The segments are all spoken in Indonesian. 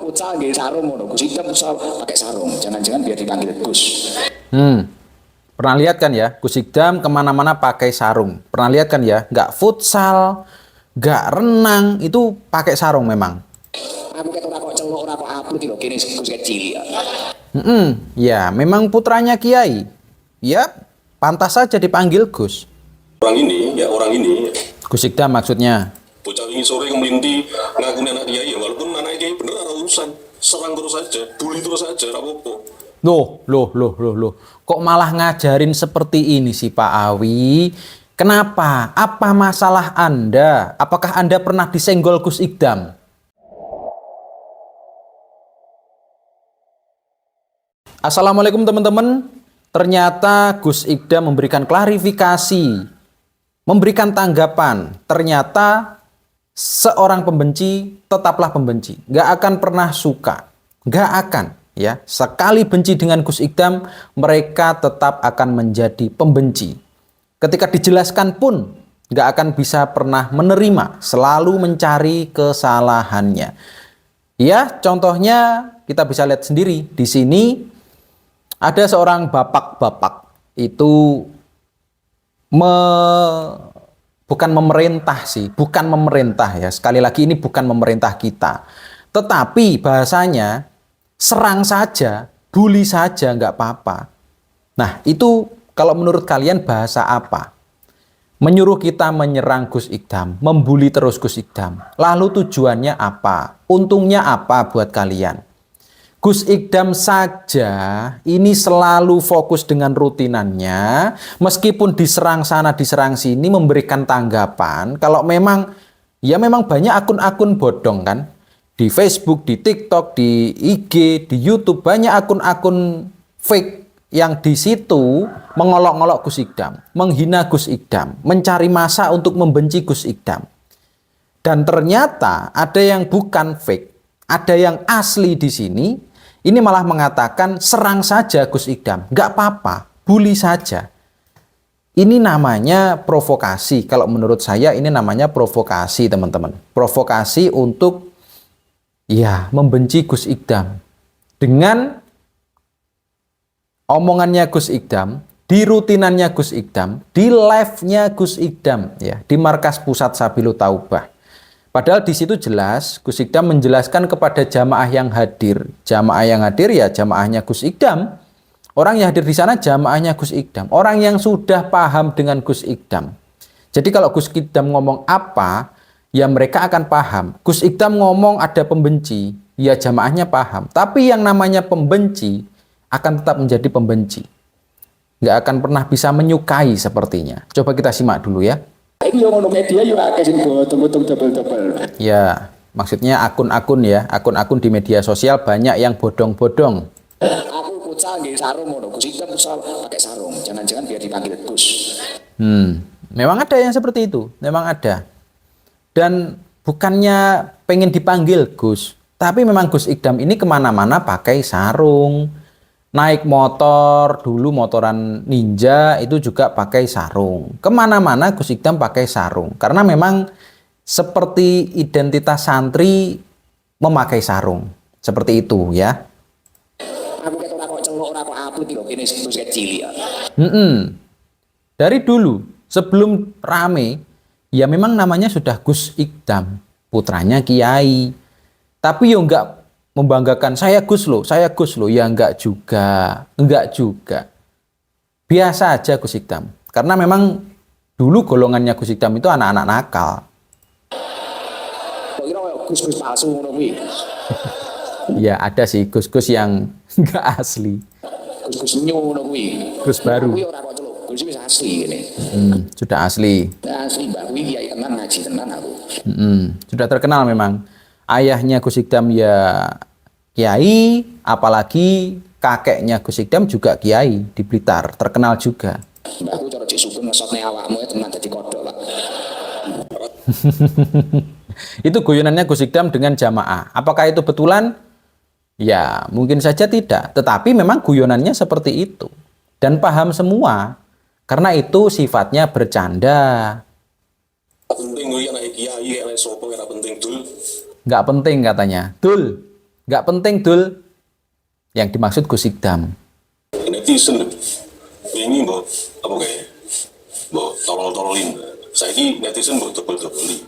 kucal nggih sarung ngono. Gus Idam pakai sarung. Jangan-jangan biar dipanggil Gus. Pernah lihat kan ya, Gus Idam kemana-mana pakai sarung. Pernah lihat kan ya, nggak futsal, nggak renang, itu pakai sarung memang. Aku ket ora kok celuk, ora kok upload lho kene Gus kecil ya. Ya, memang putranya Kiai. Ya, pantas saja dipanggil Gus. Orang ini, Gus Idam maksudnya. bocah ini sore ngemelinti ngakuni anak kiai ya, walaupun anak kiai bener ada urusan, serang terus saja, bully terus saja, apa-apa. Loh. Kok malah ngajarin seperti ini sih Pak Awi? Kenapa? Apa masalah Anda? Apakah Anda pernah disenggol Gus Idam? Assalamualaikum teman-teman. Ternyata Gus Idam memberikan klarifikasi, memberikan tanggapan. Ternyata seorang pembenci tetaplah pembenci. Nggak akan pernah suka. Nggak akan. Ya, sekali benci dengan Gus Idam, mereka tetap akan menjadi pembenci. Ketika dijelaskan pun, nggak akan bisa pernah menerima, selalu mencari kesalahannya. Ya, contohnya kita bisa lihat sendiri. Di sini ada seorang bapak-bapak itu bukan memerintah sih, bukan memerintah ya. Sekali lagi ini bukan memerintah kita. Tetapi bahasanya serang saja, bully saja nggak apa-apa. Nah, itu kalau menurut kalian bahasa apa? Menyuruh kita menyerang Gus Idam, membuli terus Gus Idam. Lalu tujuannya apa? Untungnya apa buat kalian? Gus Idam saja ini selalu fokus dengan rutinannya, meskipun diserang sana diserang sini memberikan tanggapan. Kalau memang banyak akun-akun bodong kan, di Facebook, di TikTok, di IG, di YouTube banyak akun-akun fake yang di situ mengolok-olok Gus Idam, menghina Gus Idam, mencari masa untuk membenci Gus Idam. Dan ternyata ada yang bukan fake, ada yang asli di sini. Ini malah mengatakan serang saja Gus Idam, nggak apa-apa, bully saja. Ini namanya provokasi. Kalau menurut saya ini namanya provokasi teman-teman. Provokasi untuk membenci Gus Idam. Dengan omongannya Gus Idam, di rutinannya Gus Idam, di live-nya Gus Idam ya, di Markas Pusat Sabilut Taubah. Padahal di situ jelas Gus Idam menjelaskan kepada jamaah yang hadir. Jamaah yang hadir ya jamaahnya Gus Idam. Orang yang hadir di sana jamaahnya Gus Idam. Orang yang sudah paham dengan Gus Idam. Jadi kalau Gus Idam ngomong apa, ya mereka akan paham. Gus Idam ngomong ada pembenci, ya jamaahnya paham. Tapi yang namanya pembenci akan tetap menjadi pembenci. Nggak akan pernah bisa menyukai sepertinya. Coba kita simak dulu ya. Iki yo ngono media yo akeh sing bodong-bodong double-double. Ya, maksudnya akun-akun ya. Akun-akun di media sosial banyak yang bodong-bodong. Aku kucal nggih sarung ngono. Gus Idam pakai sarung. Jangan-jangan biar dipanggil Gus. Memang ada yang seperti itu. Memang ada. Dan bukannya pengen dipanggil Gus, tapi memang Gus Idam ini kemana-mana pakai sarung. Naik motor, dulu motoran Ninja itu juga pakai sarung. Kemana-mana Gus Idam pakai sarung. Karena memang seperti identitas santri memakai sarung. Seperti itu ya. Aku ket ora kok celuk, ora kok upload lho kene Gus kecil ya. Dari dulu, sebelum rame, ya memang namanya sudah Gus Idam, putranya Kiai. Tapi yo enggak membanggakan saya Gus loh, ya enggak juga. Biasa aja Gus Idam. Karena memang dulu golongannya Gus Idam itu anak-anak nakal. Kok kira Gus-gus palsu ngono kuwi. Ya ada sih Gus-gus yang enggak asli. Gus-gus nyu ngono kuwi. Gus baru. Kuwi ora kok celuk. Gus wis asli ngene. Sudah asli. Asli Mbak kuwi kiai tenan ngaji tenan aku. Sudah terkenal memang. Ayahnya Gus Idam ya Kiai, apalagi kakeknya Gus Idam juga Kiai di Blitar, terkenal juga. Mbakku cara cek sukun ngesotne awakmu tenan dadi kodok lah. Itu guyonannya Gus Idam dengan jamaah. Apakah itu betulan? Ya, mungkin saja tidak. Tetapi memang guyonannya seperti itu. Dan paham semua. Karena itu sifatnya bercanda. Penting gue anak kiai, anak sopo, penting dul. Nggak penting katanya. Dul. Nggak penting dul. Yang dimaksud Gus Ikdam. netizen ini mbok apa kayak mbok tolol-tololin. Saiki netizen mbok tebel-tebeli.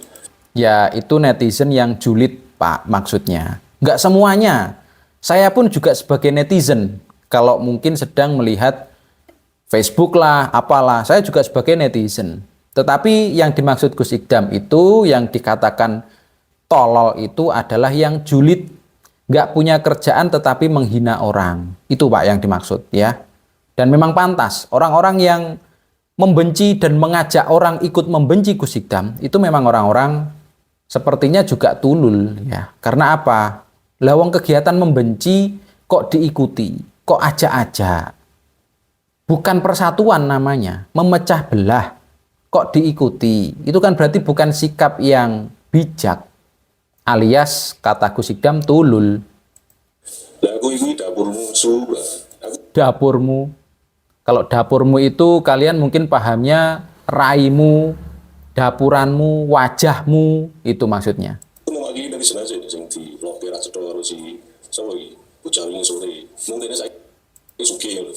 Ya itu netizen yang julid Pak maksudnya. Nggak semuanya. Saya pun juga sebagai netizen. Kalau mungkin sedang melihat Facebook lah, apalah. Saya juga sebagai netizen. Tetapi yang dimaksud Gus Ikdam itu, yang dikatakan tolol itu adalah yang julid. Nggak punya kerjaan tetapi menghina orang. Itu Pak yang dimaksud ya. Dan memang pantas. Orang-orang yang membenci dan mengajak orang ikut membenci Gus Ikdam, itu memang orang-orang sepertinya juga tulul ya. Karena apa? Lawang kegiatan membenci kok diikuti, kok ajak-ajak. Bukan persatuan namanya, memecah belah. Kok diikuti? Itu kan berarti bukan sikap yang bijak. Alias kata Gus Ikdam tulul. Lah aku iki dapurmu musuh. Dapurmu. Kalau dapurmu itu kalian mungkin pahamnya raimu, dapuranmu, wajahmu, itu maksudnya. Aku mau lagi dari sana aja sing di loker cedok karo si sapa iki bocah wingi sore. Mungkin saya sugih lho.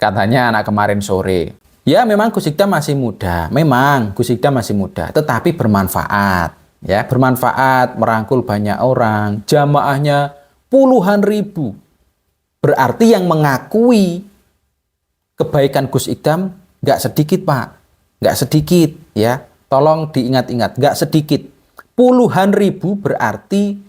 Katanya anak kemarin sore. Ya memang Gus Ikdam masih muda. Memang Gus Ikdam masih muda, tetapi bermanfaat. Ya, bermanfaat, merangkul banyak orang, jamaahnya puluhan ribu. Berarti yang mengakui kebaikan Gus Ikdam nggak sedikit Pak, nggak sedikit ya. Tolong diingat-ingat, nggak sedikit. Puluhan ribu berarti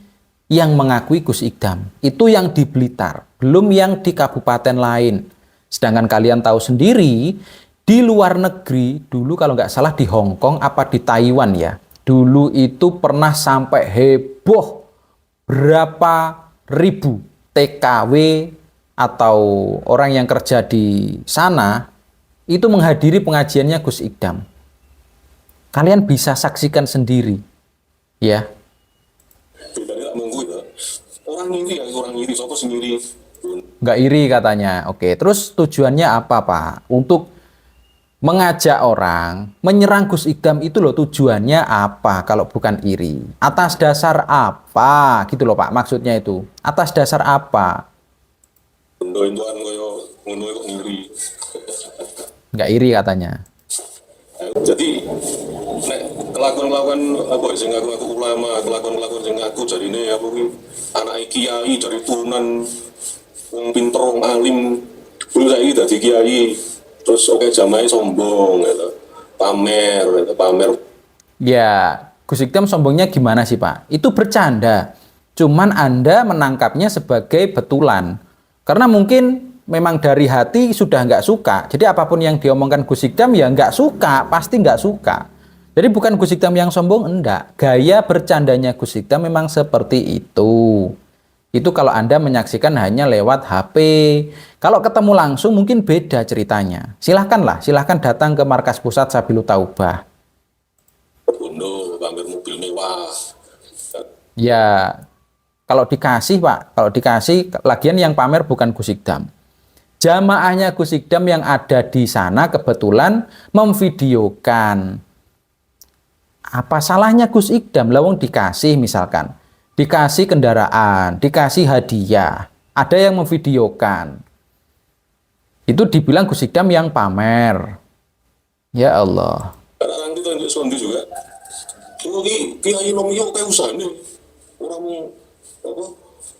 yang mengakui Gus Ikdam. Itu yang di Blitar, belum yang di kabupaten lain. Sedangkan kalian tahu sendiri, di luar negeri, dulu kalau nggak salah di Hong Kong apa di Taiwan ya, dulu itu pernah sampai heboh berapa ribu TKW atau orang yang kerja di sana itu menghadiri pengajiannya Gus Ikdam. Kalian bisa saksikan sendiri, ya. Pribadi tak monggo ya. Orang iri, sapa sing iri? Nggak iri katanya. Oke, terus tujuannya apa Pak? Untuk mengajak orang menyerang Gus Ikdam itu loh, tujuannya apa kalau bukan iri? Atas dasar apa? Gitu loh Pak, maksudnya itu. Atas dasar apa? Endo-endoan koyo ngono kok ngiri. Nggak iri katanya. Jadi nek kelakuan-kelakuan apa sing ngaku ulama, kelakuan-kelakuan sing ngaku jarine apa kuwi anake kiai dari turunan wong pinter, wong alim. Dulu saiki dadi kiai terus oke jamahe sombong gitu. Pamer, gitu, pamer. Ya, Gus Ikdam sombongnya gimana sih Pak? Itu bercanda. Cuman Anda menangkapnya sebagai betulan. Karena mungkin memang dari hati sudah nggak suka. Jadi apapun yang diomongkan Gus Ikdam ya nggak suka, pasti nggak suka. Jadi bukan Gus Ikdam yang sombong, enggak. Gaya bercandanya Gus Ikdam memang seperti itu. Itu kalau Anda menyaksikan hanya lewat HP. Kalau ketemu langsung mungkin beda ceritanya. Silahkan datang ke Markas Pusat Sabilu Taubah. Bondo, pamer mobil mewah. Ya, kalau dikasih Pak, kalau dikasih, lagian yang pamer bukan Gus Ikdam. Jamaahnya Gus Ikdam yang ada di sana kebetulan memvideokan. Apa salahnya Gus Ikdam? Lawang dikasih misalkan. Dikasih kendaraan, dikasih hadiah. Ada yang memvideokan. Itu dibilang Gus Ikdam yang pamer. Ya Allah. Kadang kita untuk sondi juga. Kalau kiai nomio kayak usaha nih. Orang apa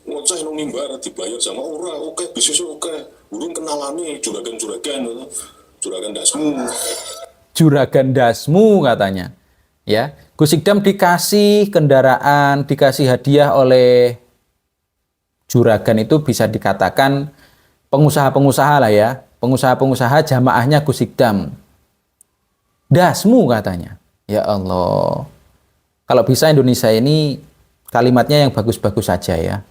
ngoceh nang mimbar dibayar sama orang, oke bisnisnya oke. Burung kenalane juragan dasmu. Juragan dasmu katanya. Ya, Gus Ikdam dikasih kendaraan, dikasih hadiah oleh juragan itu bisa dikatakan pengusaha-pengusaha lah ya. Pengusaha-pengusaha jamaahnya Gus Ikdam. Dasmu katanya. Ya Allah. Kalau bisa Indonesia ini kalimatnya yang bagus-bagus saja ya.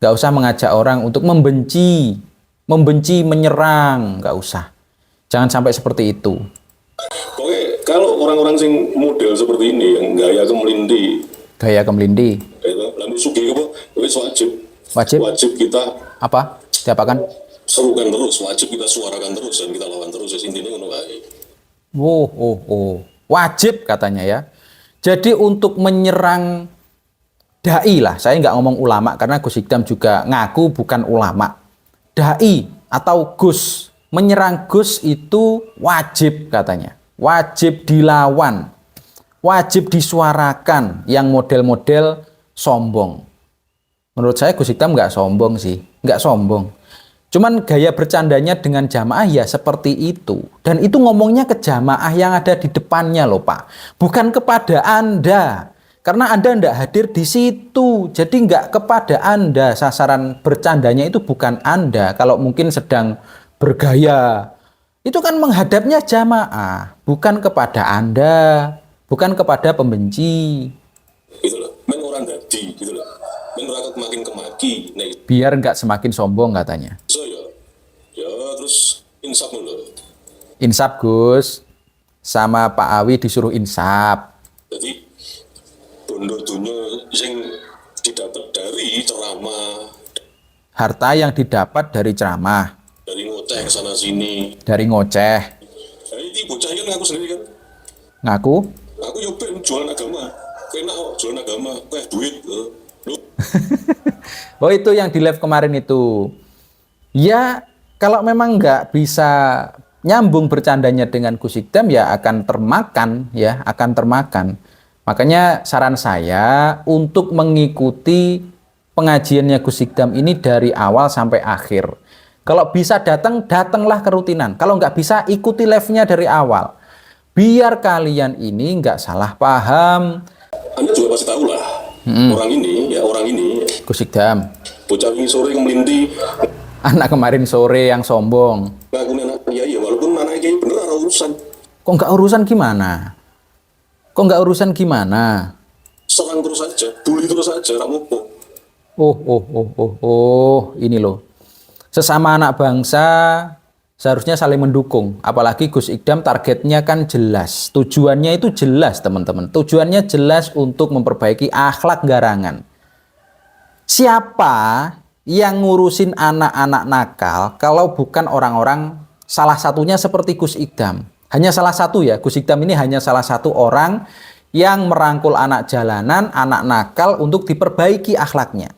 Nggak usah mengajak orang untuk membenci, menyerang. Nggak usah. Jangan sampai seperti itu. Oke, kalau orang-orang sing model seperti ini yang gaya kemelindi, lalu sugi apa? Wis wajib kita apa? Diapakan? serukan terus, wajib kita suarakan terus dan kita lawan terus. Intinya ngono wae. Wajib katanya ya. Jadi untuk menyerang dai lah, saya nggak ngomong ulama karena Gus Ikdam juga ngaku bukan ulama. Dai atau Gus, menyerang Gus itu wajib katanya, wajib dilawan, wajib disuarakan yang model-model sombong. Menurut saya Gus Ikdam nggak sombong sih, nggak sombong. Cuman gaya bercandanya dengan jamaah ya seperti itu. Dan itu ngomongnya ke jamaah yang ada di depannya loh Pak. Bukan kepada Anda. Karena Anda tidak hadir di situ. Jadi nggak kepada Anda. Sasaran bercandanya itu bukan Anda. Kalau mungkin sedang bergaya. Itu kan menghadapnya jamaah. Bukan kepada Anda. Bukan kepada pembenci. Gitu loh. Men orang dadi gitu loh. Men ora makin kemaki. Nah, Biar nggak semakin sombong katanya. so ya terus insaf loh. Insaf Gus. Sama Pak Awi disuruh insaf. Jadi bondo dunia yang didapat dari ceramah, Harta yang didapat dari ceramah. dari ngoceh sana sini. Dari ngoceh. Nah, ini bocah kan ngaku sendiri kan. Ngaku. Aku nyobain jualan agama. Kena kok jualan agama, kayak duit. Loh. Oh itu yang di live kemarin itu. Ya kalau memang nggak bisa nyambung bercandanya dengan Gus Ikdam ya akan termakan ya, akan termakan. Makanya saran saya untuk mengikuti pengajiannya Gus Ikdam ini dari awal sampai akhir. Kalau bisa datang, datanglah ke rutinan. Kalau nggak bisa, ikuti live-nya dari awal. Biar kalian ini nggak salah paham. Anda juga pasti tahu lah. Orang ini, Gus Ikdam, bocah ini sore kemelinti, anak kemarin sore yang sombong. ngaku anak kiai ya, walaupun anak kiai bener ada urusan. Kok nggak urusan gimana? Kok nggak urusan gimana? Serang terus saja, bully terus saja, ramupo. Ini loh. Sesama anak bangsa seharusnya saling mendukung. Apalagi Gus Ikdam targetnya kan jelas. Tujuannya itu jelas teman-teman. Tujuannya jelas untuk memperbaiki akhlak garangan. Siapa yang ngurusin anak-anak nakal kalau bukan orang-orang salah satunya seperti Gus Ikdam. Hanya salah satu ya. Gus Ikdam ini hanya salah satu orang yang merangkul anak jalanan, anak nakal untuk diperbaiki akhlaknya.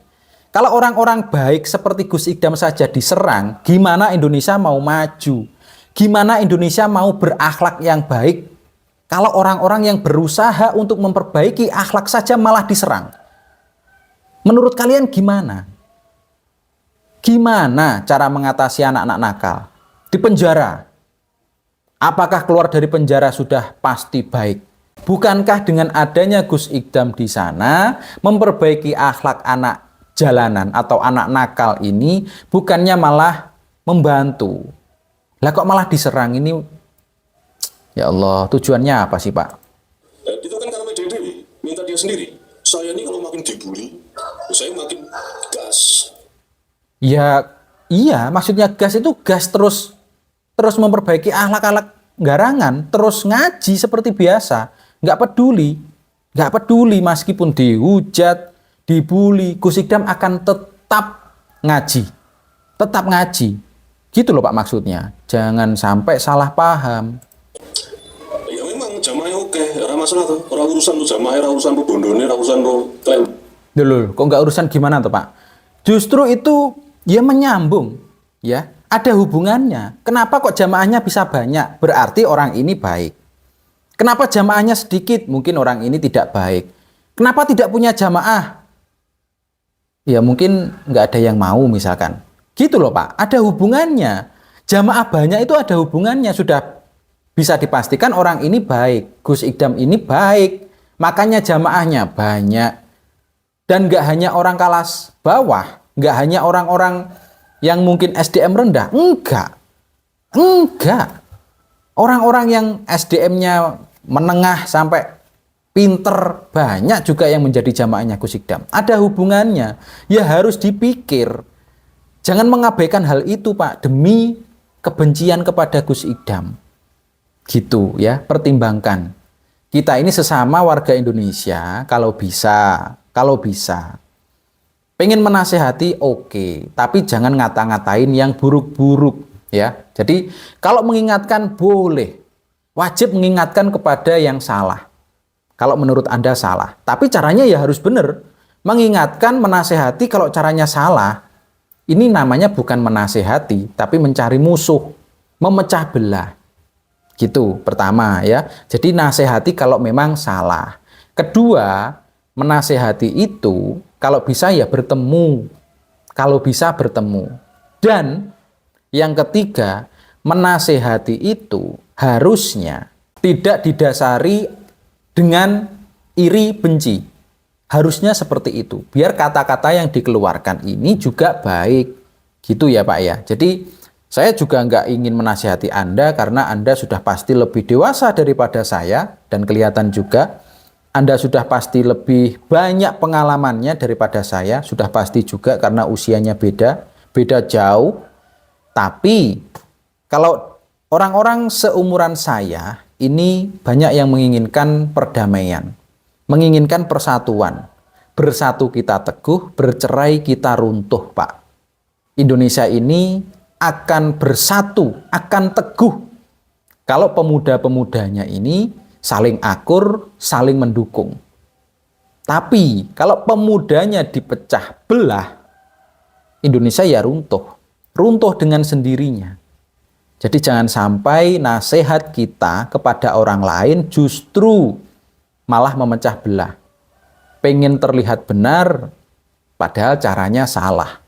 Kalau orang-orang baik seperti Gus Ikdam saja diserang, gimana Indonesia mau maju? Gimana Indonesia mau berakhlak yang baik? Kalau orang-orang yang berusaha untuk memperbaiki akhlak saja malah diserang. Menurut kalian gimana? Gimana cara mengatasi anak-anak nakal? Di penjara. Apakah keluar dari penjara sudah pasti baik? Bukankah dengan adanya Gus Ikdam di sana memperbaiki akhlak anak jalanan atau anak nakal ini bukannya malah membantu? Lah kok malah diserang ini? Ya Allah, tujuannya apa sih Pak? Nah, itu kan karena dia dewi, minta dia sendiri. Saya ini kalau makin dibully, saya makin gas. Ya iya, maksudnya gas itu gas terus memperbaiki akhlak-akhlak garangan, terus ngaji seperti biasa, nggak peduli meskipun dihujat, dibully, Gus Ikdam akan tetap ngaji, gitu loh Pak maksudnya. Jangan sampai salah paham. Ya memang jamaah oke, ora masalah tuh. Ora urusan tuh jamaah, ora urusan tuh bondone, ora urusan tuh klaim. Dulu, kok nggak urusan gimana tuh Pak? Justru itu ya menyambung, ya ada hubungannya. Kenapa kok jamaahnya bisa banyak? Berarti orang ini baik. Kenapa jamaahnya sedikit? Mungkin orang ini tidak baik. Kenapa tidak punya jamaah? Ya mungkin nggak ada yang mau misalkan. Gitu loh Pak, ada hubungannya. Jamaah banyak itu ada hubungannya. Sudah bisa dipastikan orang ini baik. Gus Ikdam ini baik. Makanya jamaahnya banyak. Dan nggak hanya orang kelas bawah. Nggak hanya orang-orang yang mungkin SDM rendah. Enggak. Orang-orang yang SDM-nya menengah sampai pinter, banyak juga yang menjadi jamaahnya Gus Ikdam. Ada hubungannya. Ya harus dipikir. Jangan mengabaikan hal itu Pak, demi kebencian kepada Gus Ikdam. Gitu ya, pertimbangkan. Kita ini sesama warga Indonesia, kalau bisa. Pengen menasehati oke, tapi jangan ngata-ngatain yang buruk-buruk ya. Jadi kalau mengingatkan boleh. Wajib mengingatkan kepada yang salah. Kalau menurut Anda salah. Tapi caranya ya harus benar. Mengingatkan, menasehati kalau caranya salah. Ini namanya bukan menasehati, tapi mencari musuh, memecah belah. Gitu, pertama ya. Jadi nasehati kalau memang salah. Kedua, menasehati itu kalau bisa ya bertemu. Kalau bisa bertemu. Dan yang ketiga, menasehati itu harusnya tidak didasari dengan iri benci. Harusnya seperti itu. Biar kata-kata yang dikeluarkan ini juga baik. Gitu ya Pak ya. Jadi saya juga nggak ingin menasihati Anda karena Anda sudah pasti lebih dewasa daripada saya. Dan kelihatan juga Anda sudah pasti lebih banyak pengalamannya daripada saya. Sudah pasti juga karena usianya beda. Beda jauh. Tapi kalau orang-orang seumuran saya ini banyak yang menginginkan perdamaian. Menginginkan persatuan. Bersatu kita teguh, bercerai kita runtuh, Pak. Indonesia ini akan bersatu, akan teguh kalau pemuda-pemudanya ini saling akur, saling mendukung. Tapi kalau pemudanya dipecah belah, Indonesia ya runtuh. Runtuh dengan sendirinya. Jadi jangan sampai nasihat kita kepada orang lain justru malah memecah belah. Pengen terlihat benar, padahal caranya salah.